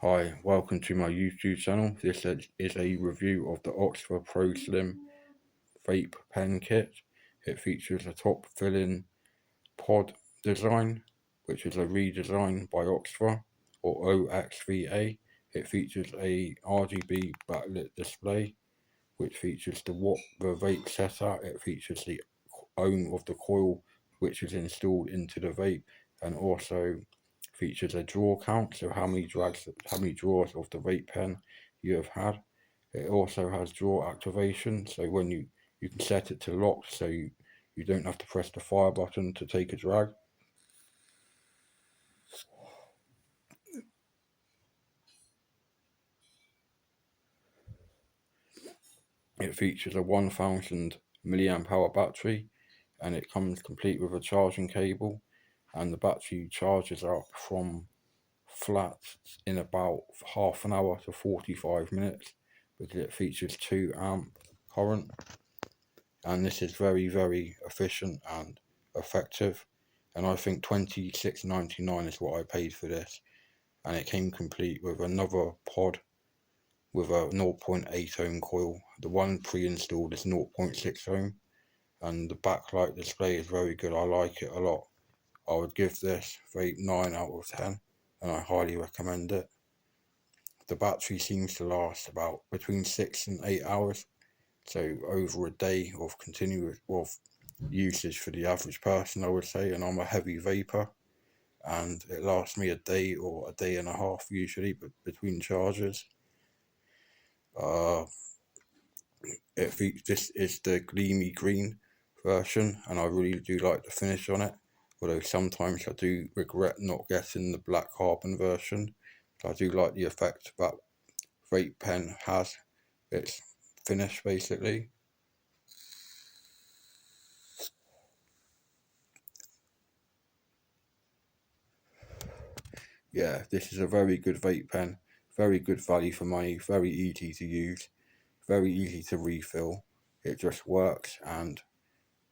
Hi, welcome to my YouTube channel. This is a review of the OXVA Xlim Vape pen kit. It features a top filling pod design, which is a redesign by OXVA or OXVA. It features a RGB backlit display, which features the vape setter. It features the ohm of the coil, which is installed into the vape, and also features a draw count, so how many draws of the vape pen you have had. It also has draw activation, so when you can set it to lock, so you don't have to press the fire button to take a drag. It features a 1000 milliamp hour battery, and it comes complete with a charging cable, and the battery charges up from flat in about half an hour to 45 minutes because it features 2 amp current, and this is very efficient and effective. And I think $26.99 is what I paid for this, and it came complete with another pod with a 0.8 ohm coil. The one pre-installed is 0.6 ohm, and the backlight display is very good. I like it a lot. I would give this vape 9 out of 10, and I highly recommend it. The battery seems to last about between 6 and 8 hours, so over a day of continuous usage for the average person, I would say. And I'm a heavy vapor, and it lasts me a day or a day and a half usually, but between charges. This is the gleamy green version, and I really do like the finish on it, although sometimes I do regret not getting the black carbon version. I do like the effect that vape pen has. Its finish basically. Yeah, this is a very good vape pen, very good value for money, very easy to use, very easy to refill. It just works, and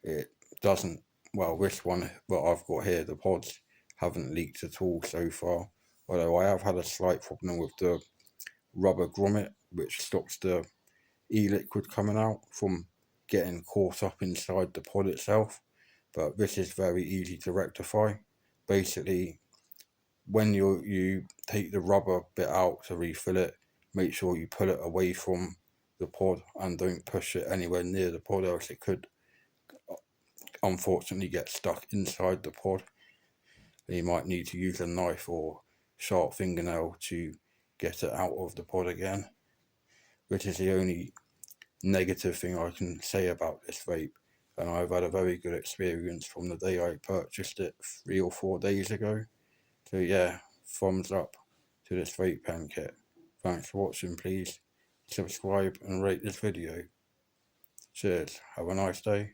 it doesn't, well, this one that I've got here, the pods haven't leaked at all so far, although I have had a slight problem with the rubber grommet, which stops the e-liquid coming out from getting caught up inside the pod itself, but this is very easy to rectify. Basically, when you take the rubber bit out to refill it, make sure you pull it away from the pod and don't push it anywhere near the pod, else it could unfortunately get stuck inside the pod, and you might need to use a knife or sharp fingernail to get it out of the pod again, which is the only negative thing I can say about this vape. And I've had a very good experience from the day I purchased it 3 or 4 days ago. So yeah, thumbs up to this vape pen kit. Thanks for watching. Please subscribe and rate this video. Cheers. Have a nice day.